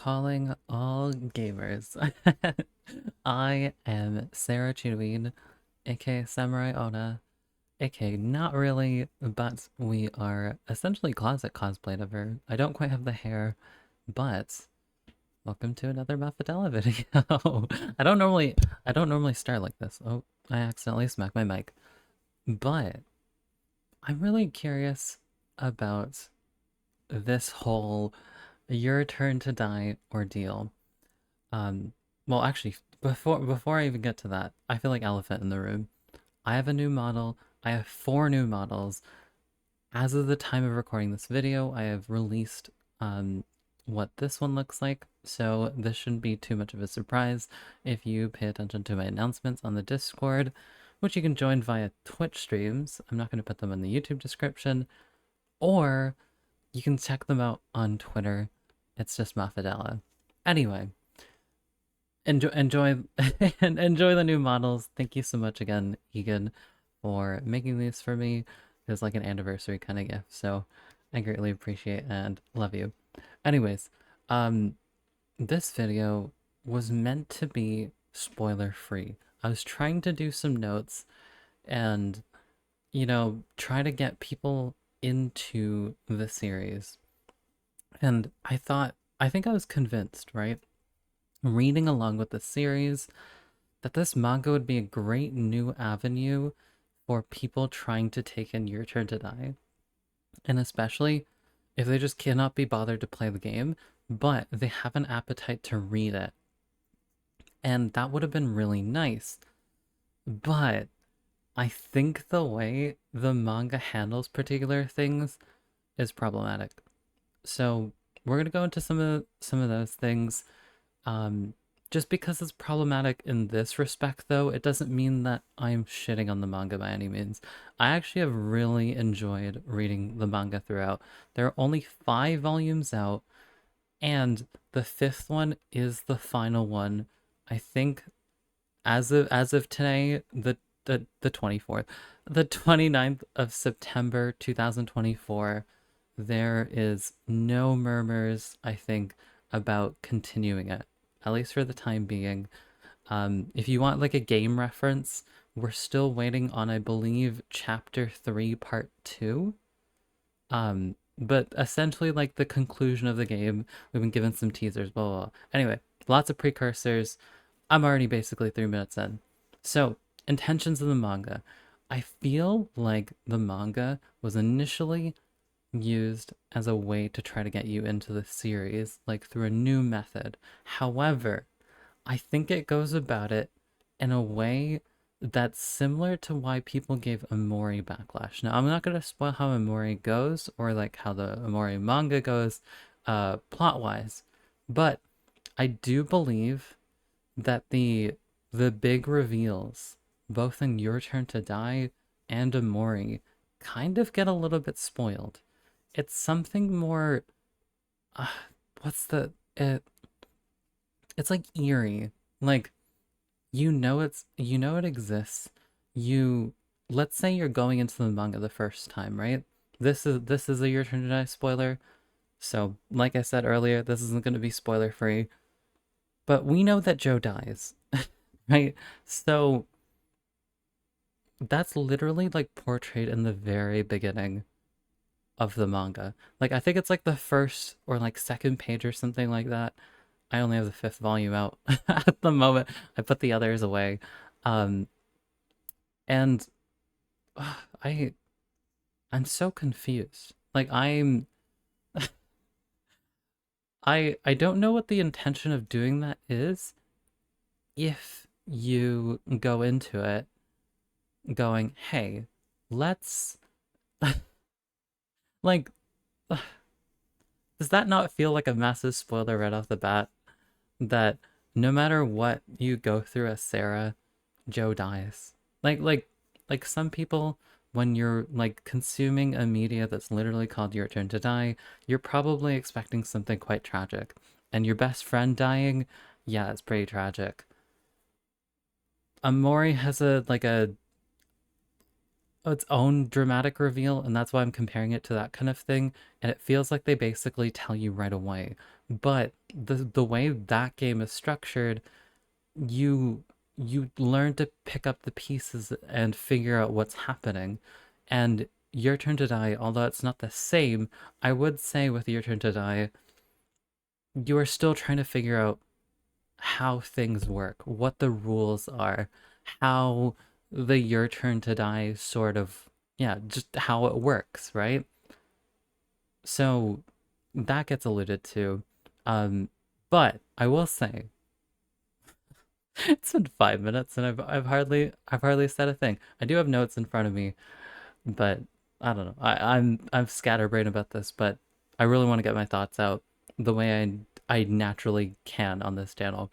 calling all gamers. I am Sara Chidouin, aka Samurai Ona, aka not really, but we are essentially closet cosplayed of her. I don't quite have the hair, but welcome to another Mafi video. I don't normally start like this. Oh, I accidentally smacked my mic. But I'm really curious about this whole your turn to die ordeal. Um, well, actually, before I even get to that, I feel like elephant in the room. I have a new model. I have four new models. As of the time of recording this video, I have released what this one looks like. So this shouldn't be too much of a surprise if you pay attention to my announcements on the Discord, which you can join via Twitch streams. I'm not going to put them in the YouTube description, or you can check them out on Twitter. It's just Mafadella. Anyway, enjoy and enjoy the new models. Thank you so much again, Egan, for making these for me. It's like an anniversary kind of gift, so I greatly appreciate and love you. Anyways, um, this video was meant to be spoiler free. I was trying to do some notes and, try to get people into the series. And I think I was convinced, right? Reading along with the series, that this manga would be a great new avenue for people trying to take in Your Turn to Die. And especially if they just cannot be bothered to play the game, but they have an appetite to read it. And that would have been really nice. But I think the way the manga handles particular things is problematic. So we're gonna go into some of those things. Um, just because it's problematic in this respect, though, it doesn't mean that I'm shitting on the manga by any means. I actually have really enjoyed reading the manga throughout. There are only 5 volumes out, and the fifth one is the final one. I think as of today, the 24th, the 29th of September 2024, there is no murmurs, I think, about continuing it, at least for the time being. If you want like a game reference, we're still waiting on, I believe, chapter 3 part 2. But essentially like the conclusion of the game. We've been given some teasers, blah, blah, blah. Anyway, lots of precursors. I'm already basically 3 minutes in. So, intentions of the manga. I feel like the manga was initially used as a way to try to get you into the series, like through a new method. However, I think it goes about it in a way that's similar to why people gave Amori backlash. Now, I'm not going to spoil how Amori goes or like how the Amori manga goes plot-wise, but I do believe that the big reveals, both in Your Turn to Die and Amori, kind of get a little bit spoiled. It's something more uh, what's the it's like eerie. Like it exists. You Let's say you're going into the manga the first time, right? This is a Your Turn to Die spoiler. So, like I said earlier, this isn't going to be spoiler free. But we know that Joe dies, right? So that's literally like portrayed in the very beginning of the manga. Like I think it's like the first or like second page or something like that. I only have the fifth volume out at the moment. I put the others away. Um and I I'm so confused. Like I don't know what the intention of doing that is if you go into it going, "Hey, let's like does that not feel like a massive spoiler right off the bat that no matter what you go through as Sarah, Joe dies?" Like some people, when you're like consuming a media that's literally called Your Turn to Die, you're probably expecting something quite tragic. And your best friend dying, yeah, it's pretty tragic. Amori has its own dramatic reveal, and that's why I'm comparing it to that kind of thing. And it feels like they basically tell you right away. But the way that game is structured, you you learn to pick up the pieces and figure out what's happening. And Your Turn to Die, although it's not the same, I would say with Your Turn to Die, you are still trying to figure out how things work, what the rules are, how the Your Turn to Die sort of, yeah, just how it works, right? So that gets alluded to. Um, but I will say, it's been 5 minutes and I've hardly said a thing. I do have notes in front of me, but I don't know. I'm scatterbrained about this, but I really want to get my thoughts out the way I naturally can on this channel.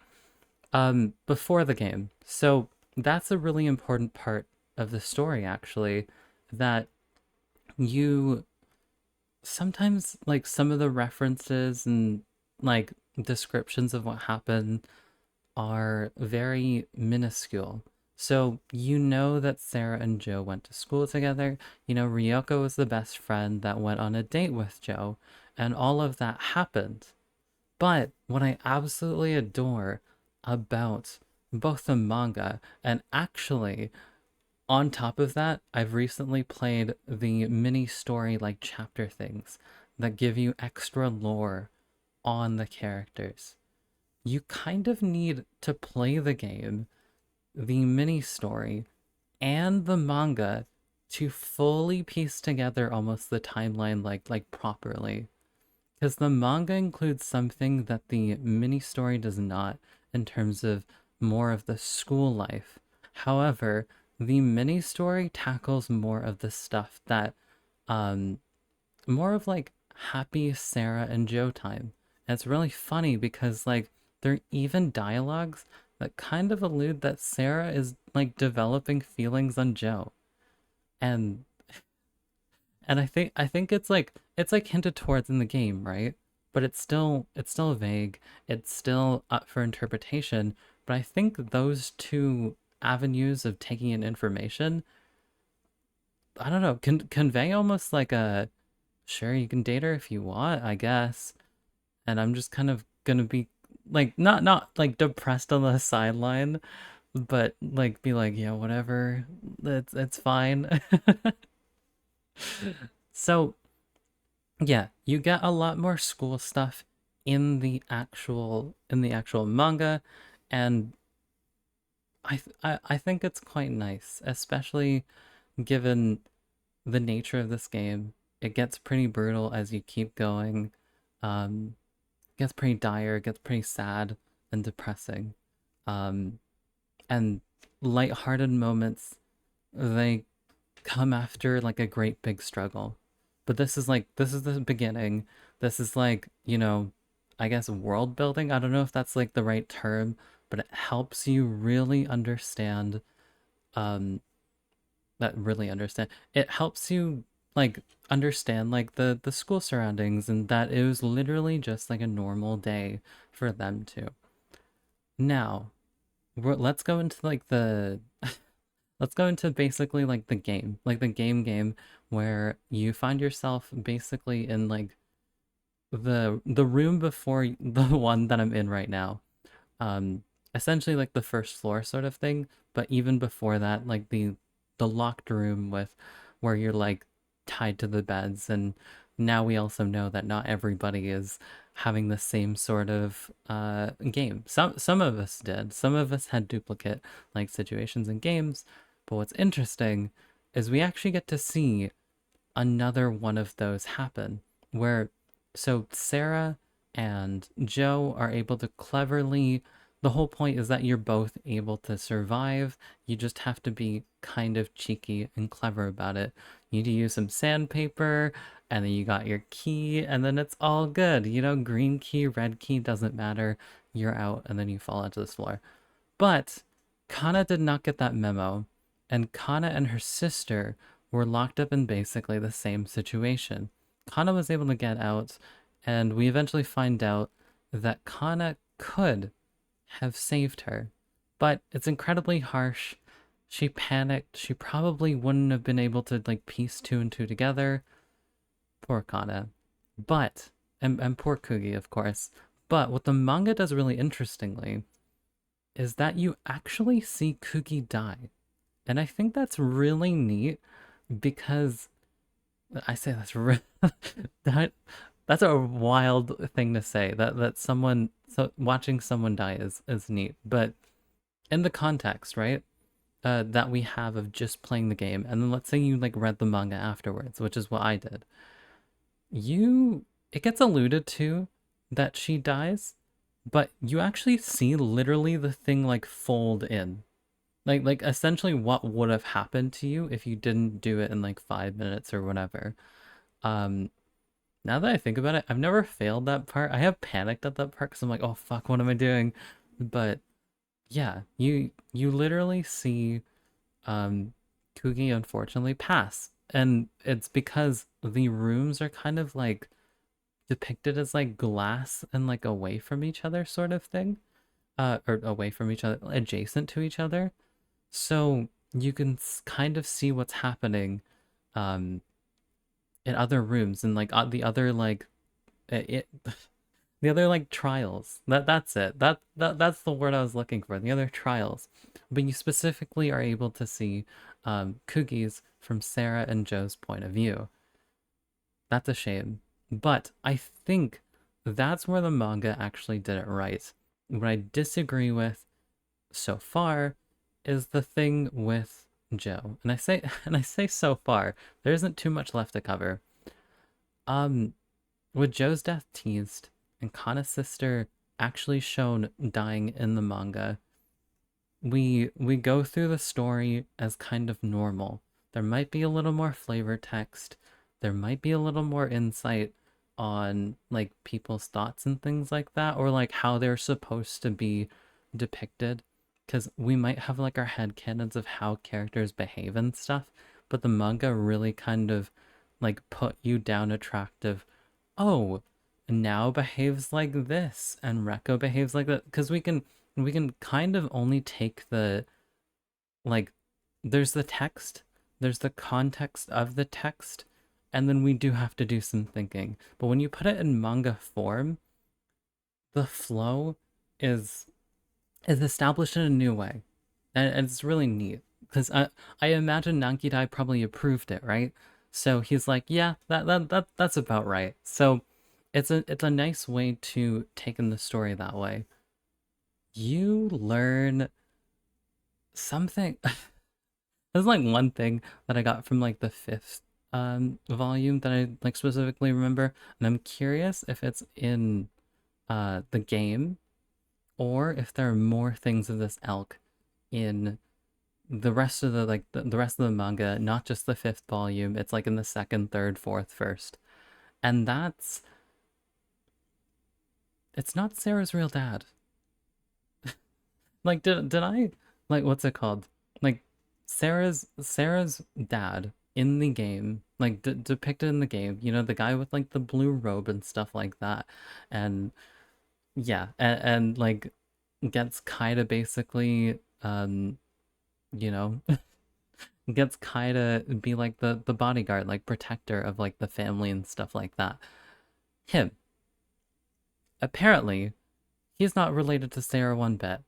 Before the game. So that's a really important part of the story, actually, that you sometimes, like, some of the references and like descriptions of what happened are very minuscule. So you know that Sarah and Joe went to school together. You know, Ryoko was the best friend that went on a date with Joe, and all of that happened. But what I absolutely adore about both the manga and actually on top of that, I've recently played the mini story like chapter things that give you extra lore on the characters. You kind of need to play the game, the mini story, and the manga to fully piece together almost the timeline like properly. Because the manga includes something that the mini story does not in terms of more of the school life. However, the mini story tackles more of the stuff that, um, more of like happy Sarah and Joe time. And it's really funny because, like, there are even dialogues that kind of allude that Sarah is like developing feelings on Joe. And I think it's like hinted towards in the game, right? But it's still vague. It's still up for interpretation. But I think those two avenues of taking in information, I don't know, can convey almost like a sure you can date her if you want, I guess. And I'm just kind of gonna be like not like depressed on the sideline, but like be like, yeah, whatever. It's fine. So yeah, you get a lot more school stuff in the actual manga, and I think it's quite nice, especially given the nature of this game. It gets pretty brutal as you keep going. It gets pretty dire, it gets pretty sad and depressing. Um, and lighthearted moments, they come after like a great big struggle. But this is the beginning. This is like, I guess world building. I don't know if that's like the right term, but it helps you really understand um that really understand. It helps you like understand like the school surroundings and that it was literally just like a normal day for them too. Now, let's go into like the let's go into basically like the game, like the game where you find yourself basically in like the room before the one that I'm in right now. Um, Essentially like the first floor sort of thing, but even before that, like the locked room with where you're like tied to the beds, and now we also know that not everybody is having the same sort of game. Some of us did. Some of us had duplicate like situations in games, but what's interesting is we actually get to see another one of those happen where so Sarah and Joe are able to cleverly, the whole point is that you're both able to survive. You just have to be kind of cheeky and clever about it. You need to use some sandpaper, and then you got your key, and then it's all good. Green key, red key, doesn't matter. You're out, and then you fall onto this floor. But Kana did not get that memo, and Kana and her sister were locked up in basically the same situation. Kana was able to get out, and we eventually find out that Kana could have saved her. But it's incredibly harsh, she panicked. She probably wouldn't have been able to like piece two and two together. Poor Kana. But and poor Kugi, of course. But what the manga does really interestingly is that you actually see Kugi die. And I think that's really neat because I say that that's a wild thing to say. That someone so watching someone die is neat. But in the context, right? That we have of just playing the game, and then let's say you like read the manga afterwards, which is what I did. You it gets alluded to that she dies, but you actually see literally the thing like fold in. Like essentially what would have happened to you if you didn't do it in like 5 minutes or whatever. Um Now that I think about it, I've never failed that part. I have panicked at that part because I'm like, oh fuck, what am I doing? But yeah, you literally see um Kugi unfortunately pass. And it's because the rooms are kind of like depicted as like glass and like away from each other sort of thing. Or away from each other, adjacent to each other. So you can kind of see what's happening um in other rooms and like the other like it the other like trials. That's it. That's the word I was looking for. The other trials. But you specifically are able to see Kugi's from Sarah and Joe's point of view. That's a shame. But I think that's where the manga actually did it right. What I disagree with so far is the thing with Joe. And I say and I say so far, there isn't too much left to cover. Um with Joe's death teased and Kana's sister actually shown dying in the manga, we go through the story as kind of normal. There might be a little more flavor text. There might be a little more insight on like people's thoughts and things like that, or like how they're supposed to be depicted. Because we might have like our headcanons of how characters behave and stuff, but the manga really kind of like put you down a track of, oh, now behaves like this and Reko behaves like that. Because we can kind of only take the like there's the text, there's the context of the text, and then we do have to do some thinking. But when you put it in manga form, the flow is is established in a new way. And it's really neat. Because I imagine Nankidai probably approved it, right? So he's like, yeah, that's about right. So it's a nice way to take in the story that way. You learn something. There's like one thing that I got from like the fifth volume that I like specifically remember, and I'm curious if it's in the game or if there are more things of this elk in the rest of the rest of the manga, not just the fifth volume. It's like in the second, third, fourth, first. And it's not Sarah's real dad. Like did I like what's it called? Like Sarah's dad in the game, like depicted in the game, the guy with like the blue robe and stuff like that. And yeah, and like gets Kaida basically you know, gets Kaida be like the bodyguard, like protector of like the family and stuff like that. Him. Apparently, he's not related to Sarah one bit.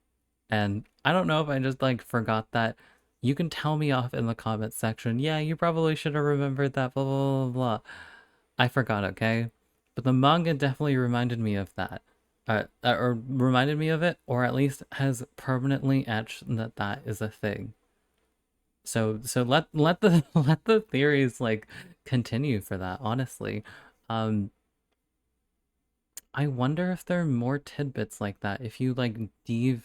And I don't know if I just like forgot that. You can tell me off in the comments section. Yeah, you probably should have remembered that, blah, blah, blah, blah. I forgot, okay? But the manga definitely reminded me of that. Or reminded me of it, or at least has permanently etched that that is a thing. So let the let the theories like continue for that, honestly. Um I wonder if there are more tidbits like that if you like if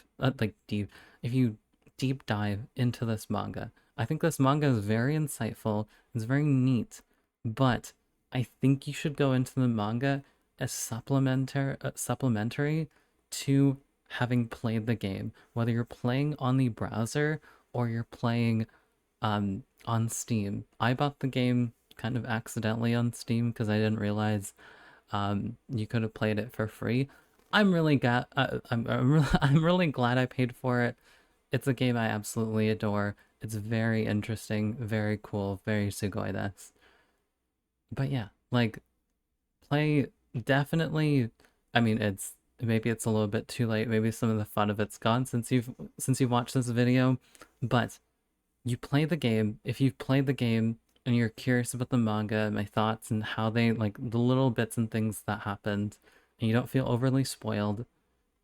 you deep dive into this manga. I think this manga is very insightful, it's very neat, but I think you should go into the manga as supplementary to having played the game, whether you're playing on the browser or you're playing on Steam. I bought the game kind of accidentally on Steam because I didn't realize you could have played it for free. I'm really glad I'm really glad I paid for it. It's a game I absolutely adore. It's very interesting, very cool, very sugoi desu. But yeah, like play definitely. I mean, it's maybe it's a little bit too late. Maybe some of the fun of it's gone since you've watched this video, but you play the game. If you've played the game and you're curious about the manga and my thoughts and how they like the little bits and things that happened, and you don't feel overly spoiled,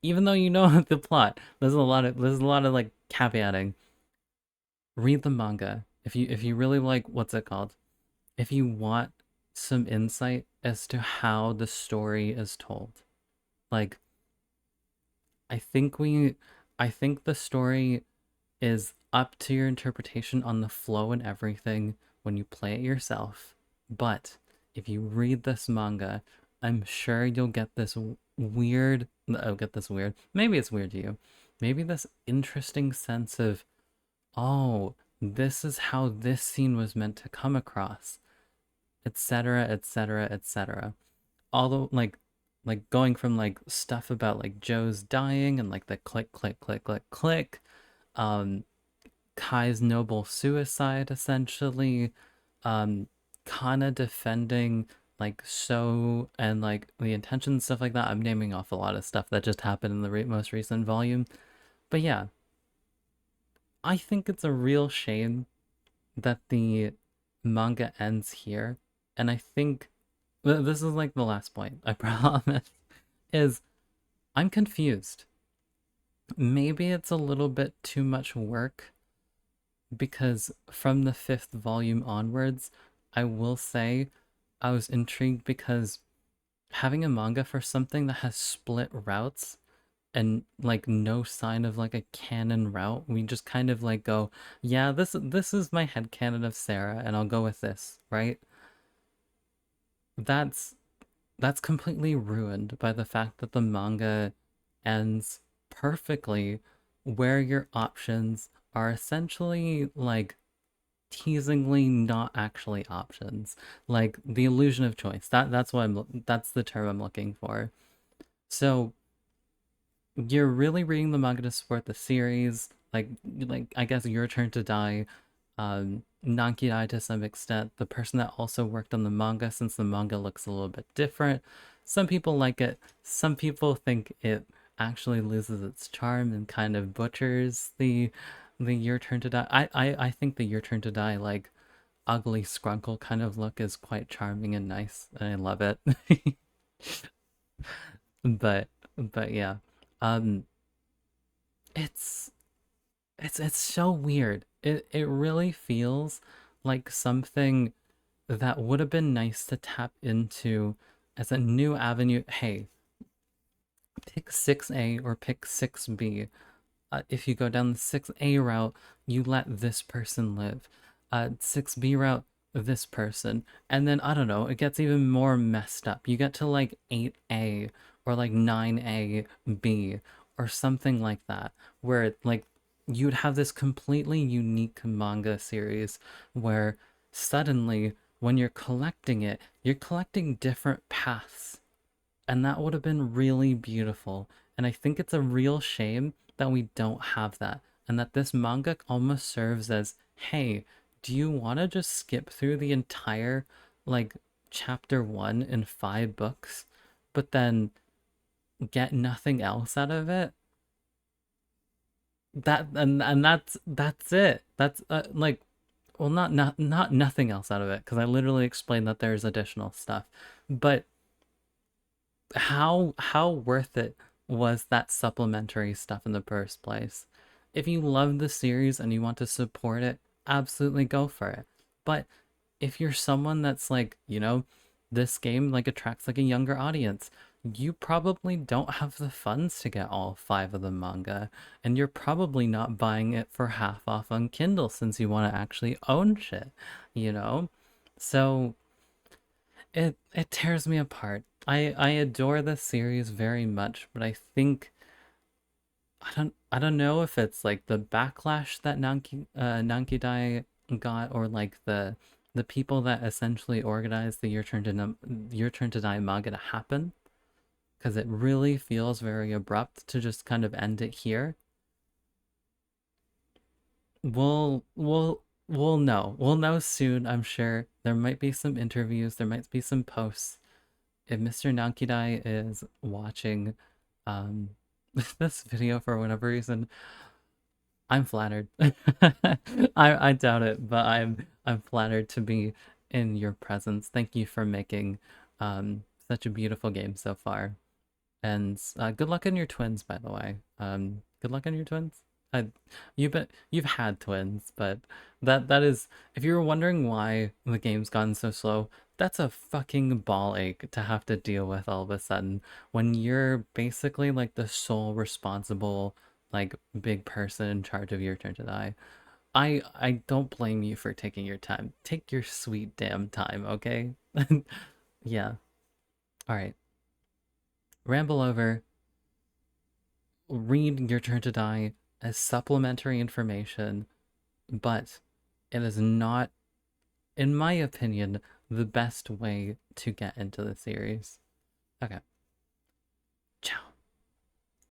even though you know the plot, there's a lot of like caveating. Read the manga if you really like what's it called. If you want some insight as to how the story is told, like I think we, I think the story is up to your interpretation on the flow and everything when you play it yourself. But if you read this manga, I'm sure you'll get this weird, oh, get this weird. Maybe it's weird to you. Maybe this interesting sense of, oh, this is how this scene was meant to come across, etc., etc., etc. Although, like going from like stuff about like Joe's dying and like the click, click, click, click, click, um, Kai's noble suicide essentially, um, Kana defending like So and like the intentions stuff like that. I'm naming off a lot of stuff that just happened in the most recent volume, but yeah, I think it's a real shame that the manga ends here, and I think this is like the last point. I promise is I'm confused. Maybe it's a little bit too much work because from the fifth volume onwards, I will say I was intrigued because having a manga for something that has split routes and like no sign of like a canon route, we just kind of like go, yeah, this is my headcanon of Sarah, and I'll go with this, right? That's that's completely ruined by the fact that the manga ends perfectly where your options are essentially like teasingly not actually options, like the illusion of choice. That's the term I'm looking for. So you're really reading the manga to support the series, like I guess Your Turn to Die, Nankidai to some extent, the person that also worked on the manga, since the manga looks a little bit different. Some people like it, some people think it actually loses its charm and kind of butchers the Your Turn to Die. I think the Your Turn to Die like ugly scrunkle kind of look is quite charming and nice, and I love it. but but yeah. Um it's it's so weird. It really feels like something that would have been nice to tap into as a new avenue. Hey, pick 6A or pick 6B. If you go down the 6A route, you let this person live. 6B route, this person. And then, I don't know, it gets even more messed up. You get to like 8A or like 9A-B or something like that, where like you'd have this completely unique manga series where suddenly when you're collecting it, you're collecting different paths, and that would have been really beautiful. And I think it's a real shame that we don't have that, and that this manga almost serves as, hey, do you want to just skip through the entire like chapter 1 in 5 books but then get nothing else out of it? And that's it. That's like, well, not nothing else out of it, because I literally explained that there's additional stuff, but how worth it was that supplementary stuff in the first place? If you love the series and you want to support it, absolutely go for it. But if you're someone that's like, this game like attracts like a younger audience, you probably don't have the funds to get all 5 of the manga, and you're probably not buying it for half off on Kindle since you want to actually own shit, you know? So it tears me apart. I adore this series very much, but I think I don't know if it's like the backlash that Nankidai got, or like the people that essentially organized the Your Turn to Die manga to happen, because it really feels very abrupt to just kind of end it here. We'll know. We'll know soon, I'm sure. There might be some interviews, there might be some posts. If Mr. Nankidai is watching um this video for whatever reason, I'm flattered. I doubt it, but I'm flattered to be in your presence. Thank you for making such a beautiful game so far. And good luck on your twins, by the way. Good luck on your twins. I, you've had twins, but that is, if you were wondering why the game's gotten so slow, that's a fucking ball ache to have to deal with all of a sudden when you're basically like the sole responsible like big person in charge of your turn to die. I don't blame you for taking your time. Take your sweet damn time, okay? Yeah. All right. Ramble over. Read Your Turn to Die as supplementary information, but it is not, in my opinion, the best way to get into the series. Okay. Ciao.